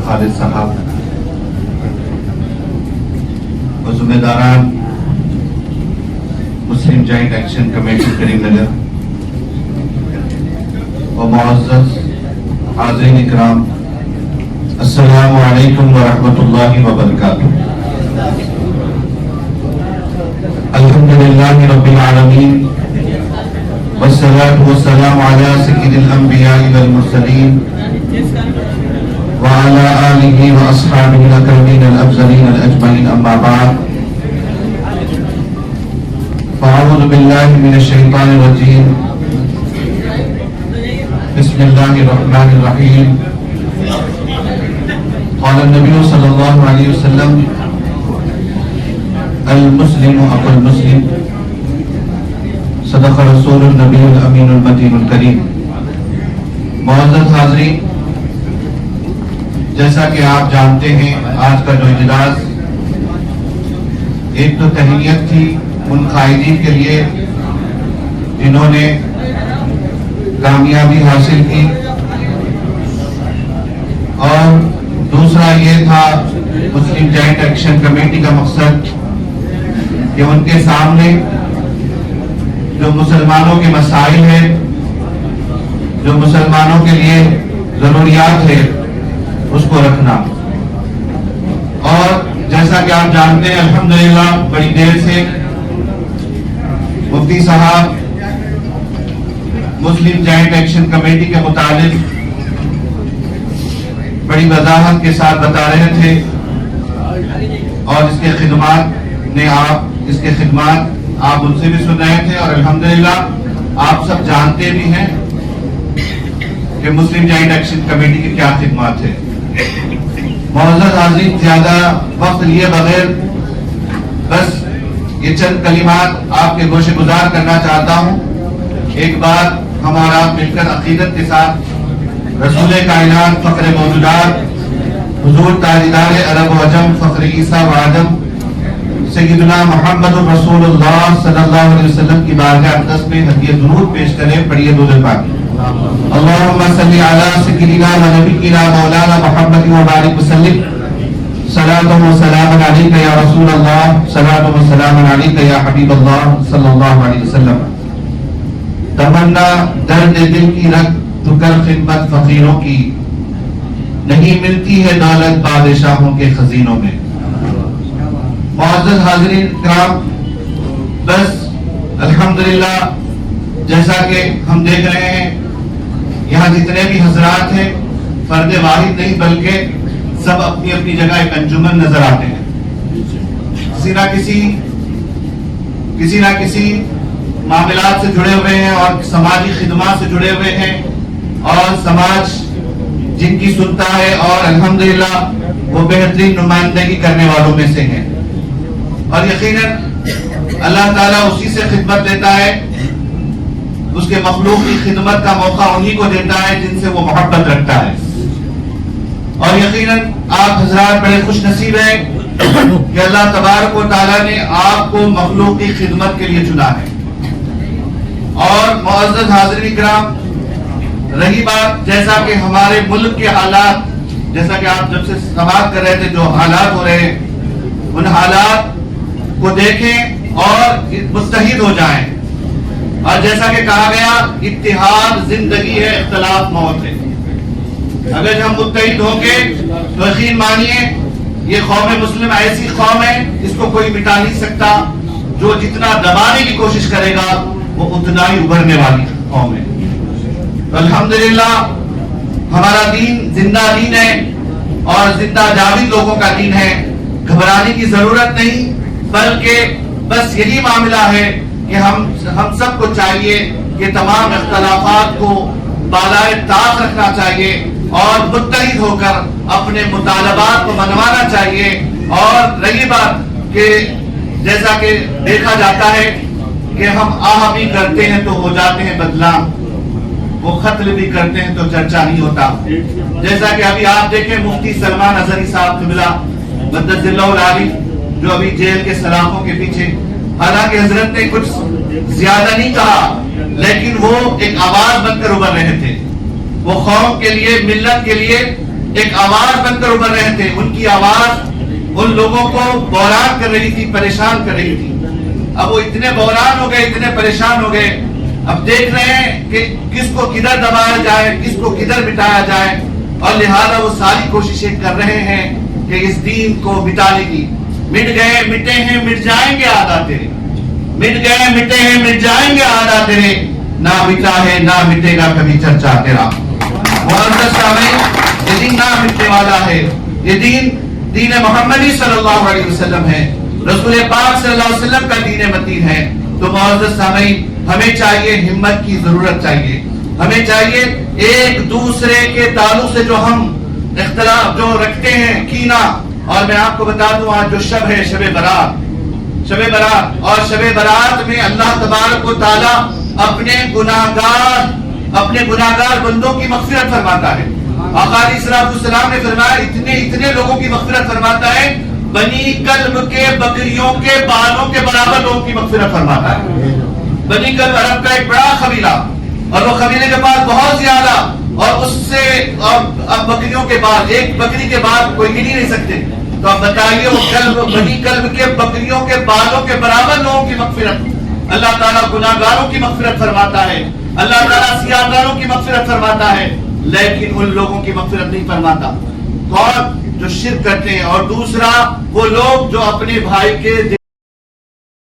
خالد صاحب و ذمہ داران مسلم جوائنٹ ایکشن کمیٹی کریم نگر و معزز حاضرین اکرام، السلام علیکم ورحمۃ اللہ وبرکاتہ۔ الحمدللہ رب العالمین والصلاة والسلام علی سید الانبیاء والمرسلین وعلى آلہ واصحابہ الاکرمین الافضلین الاجمعین، اما بعد فاعوذ باللہ من الشیطان الرجیم، بسم اللہ الرحمن الرحیم۔ قال النبی صلی اللہ علیہ وسلم المسلم اخو المسلم، صدق رسول النبی الامین المتین الکریم۔ معزز حاضرین، جیسا کہ آپ جانتے ہیں آج کا جو اجلاس ایک تو تہنیت تھی ان قائدین کے لیے جنہوں نے کامیابی حاصل کی، اور دوسرا یہ تھا مسلم جوائنٹ ایکشن کمیٹی کا مقصد کہ ان کے سامنے جو مسلمانوں کے مسائل ہیں، جو مسلمانوں کے لیے ضروریات ہے، اس کو رکھنا۔ اور جیسا کہ آپ جانتے ہیں الحمدللہ بڑی دیر سے مفتی صاحب مسلم جوائنٹ ایکشن کمیٹی کے متعلق بڑی وضاحت کے ساتھ بتا رہے تھے، اور اس کے خدمات آپ ان سے بھی سن رہے تھے، اور الحمدللہ آپ سب جانتے بھی ہیں کہ مسلم جوائنٹ ایکشن کمیٹی کی کیا خدمات ہے۔ معزز حاضرین، زیادہ وقت لیے بغیر بس یہ چند کلمات آپ کے گوشے گزار کرنا چاہتا ہوں۔ ایک بار ہمارا مل کر عقیدت کے ساتھ رسول کائنات فخر موجودات حضور تاجدار عرب و عجم فخر عیسیٰ و آدم سیدنا محمد رسول اللہ صلی اللہ علیہ وسلم کی بارگاہ اقدس میں ہدیہ درود پیش کریں۔ پڑھیے درود پاک۔ اللہم صلی علی سیدنا و نبینا مولانا محمد و بارک وسلم، صلاۃ و سلام علیک یا رسول اللہ، صلاۃ و سلام علیک یا حبیب اللہ صلی اللہ علیہ وسلم۔ تمنا درد دل کی رکھ تو کر خدمت فقیروں کی، نہیں ملتی ہے دولت بادشاہوں کے خزینوں میں۔ معزز حاضرین کرام، بس الحمدللہ جیسا کہ ہم دیکھ رہے ہیں یہاں جتنے بھی حضرات ہیں فرد واحد نہیں بلکہ سب اپنی اپنی جگہ ایک انجمن نظر آتے ہیں، کسی نہ کسی معاملات سے جڑے ہوئے ہیں اور سماجی خدمات سے جڑے ہوئے ہیں، اور سماج جن کی سنتا ہے، اور الحمدللہ وہ بہترین نمائندگی کرنے والوں میں سے ہیں، اور یقیناً اللہ تعالیٰ اسی سے خدمت دیتا ہے، اس کے مخلوق کی خدمت کا موقع انہی کو دیتا ہے جن سے وہ محبت رکھتا ہے۔ اور یقیناً آپ حضرات بڑے خوش نصیب ہیں کہ اللہ تبارک و تعالیٰ نے آپ کو مخلوق کی خدمت کے لیے چنا ہے۔ اور معزز حاضرین کرام، رہی بات جیسا کہ ہمارے ملک کے حالات، جیسا کہ آپ جب سے سماعت کر رہے تھے جو حالات ہو رہے ہیں، ان حالات کو دیکھیں اور متحد ہو جائیں، اور جیسا کہ کہا گیا اتحاد زندگی ہے، اختلاف موت ہے۔ اگر ہم متحد ہوں گے تو یقین مانیے یہ قوم مسلم ایسی قوم ہے اس کو کوئی مٹا نہیں سکتا، جو جتنا دبانے کی کوشش کرے گا وہ اتنا ہی ابھرنے والی قوم ہے۔ تو الحمدللہ ہمارا دین زندہ دین ہے، اور زندہ جاوید لوگوں کا دین ہے۔ گھبرانے کی ضرورت نہیں، بلکہ بس یہی معاملہ ہے کہ ہم سب کو چاہیے کہ تمام اختلافات کو بالائے طاق رکھنا چاہیے، اور متحد ہو کر اپنے مطالبات کو منوانا چاہیے۔ اور رہی بات کہ جیسا کہ دیکھا جاتا ہے کہ ہم آہ بھی کرتے ہیں تو ہو جاتے ہیں بدنام، وہ قتل بھی کرتے ہیں تو چرچا نہیں ہوتا۔ جیسا کہ ابھی آپ دیکھیں مفتی سلمان اظہری صاحب قبلہ مدد اللہ العالی جو ابھی جیل کے سلاخوں کے پیچھے، حالانکہ حضرت نے کچھ زیادہ نہیں کہا، لیکن وہ ایک آواز بن کر ابھر رہے تھے۔ وہ قوم کے لیے، ملت کے لیے ایک آواز بن کر ابھر رہے تھے. ان کی آواز ان لوگوں کو بحران کر رہی تھی, پریشان کر رہی تھی. اب وہ اتنے بحران ہو گئے, اتنے پریشان ہو گئے, اب دیکھ رہے ہیں کہ کس کو کدھر دبایا جائے, کس کو کدھر مٹایا جائے, اور لہذا وہ ساری کوششیں کر رہے ہیں کہ اس دین کو مٹانے کی. مٹ گئے مٹے ہیں مٹ جائیں گے آدھا تیرے, مٹ گئے مٹے ہیں مٹ جائیں گے آدھا تیرے, نہ مٹا ہے نہ مٹے گا کبھی چرچا تیرا. معزز سامعین, یہ دین نہ مٹنے والا ہے. یہ دین محمدی صلی اللہ علیہ وسلم ہے, رسول پاک صلی اللہ علیہ وسلم کا دین متین ہے. تو معزز سامعین, ہمیں چاہیے, ہمت کی ضرورت چاہیے. ہمیں چاہیے ایک دوسرے کے تعلق سے جو ہم اختلاف جو رکھتے ہیں, کینہ. اور میں آپ کو بتا دوں, آج جو شب ہے شب برات, شب برات, اور شب برات میں اللہ تبارک و تعالی اپنے گناہگار بندوں کی مغفرت فرماتا ہے. آقا علیہ الصلوۃ والسلام نے فرمایا اتنے لوگوں کی مغفرت فرماتا ہے, بنی کلب کے بکریوں کے بالوں کے برابر لوگوں کی مغفرت فرماتا ہے. بنی کلب عرب کا ایک بڑا قبیلہ, اور وہ قبیلے کے پاس بہت زیادہ, اور اس سے اب بکریوں کے بال, ایک بکری کے بال کوئی گن ہی نہیں سکتے. تو اب بتائیے وہ بنی کلب کے بکریوں کے بالوں کے برابر لوگوں کی مغفرت. اللہ تعالیٰ گناہگاروں کی مغفرت فرماتا ہے, اللہ تعالیٰ سیاہکاروں کی مغفرت فرماتا ہے, لیکن ان لوگوں کی مغفرت نہیں فرماتا کون جو شرک کرتے ہیں. اور دوسرا وہ لوگ جو اپنے بھائی کے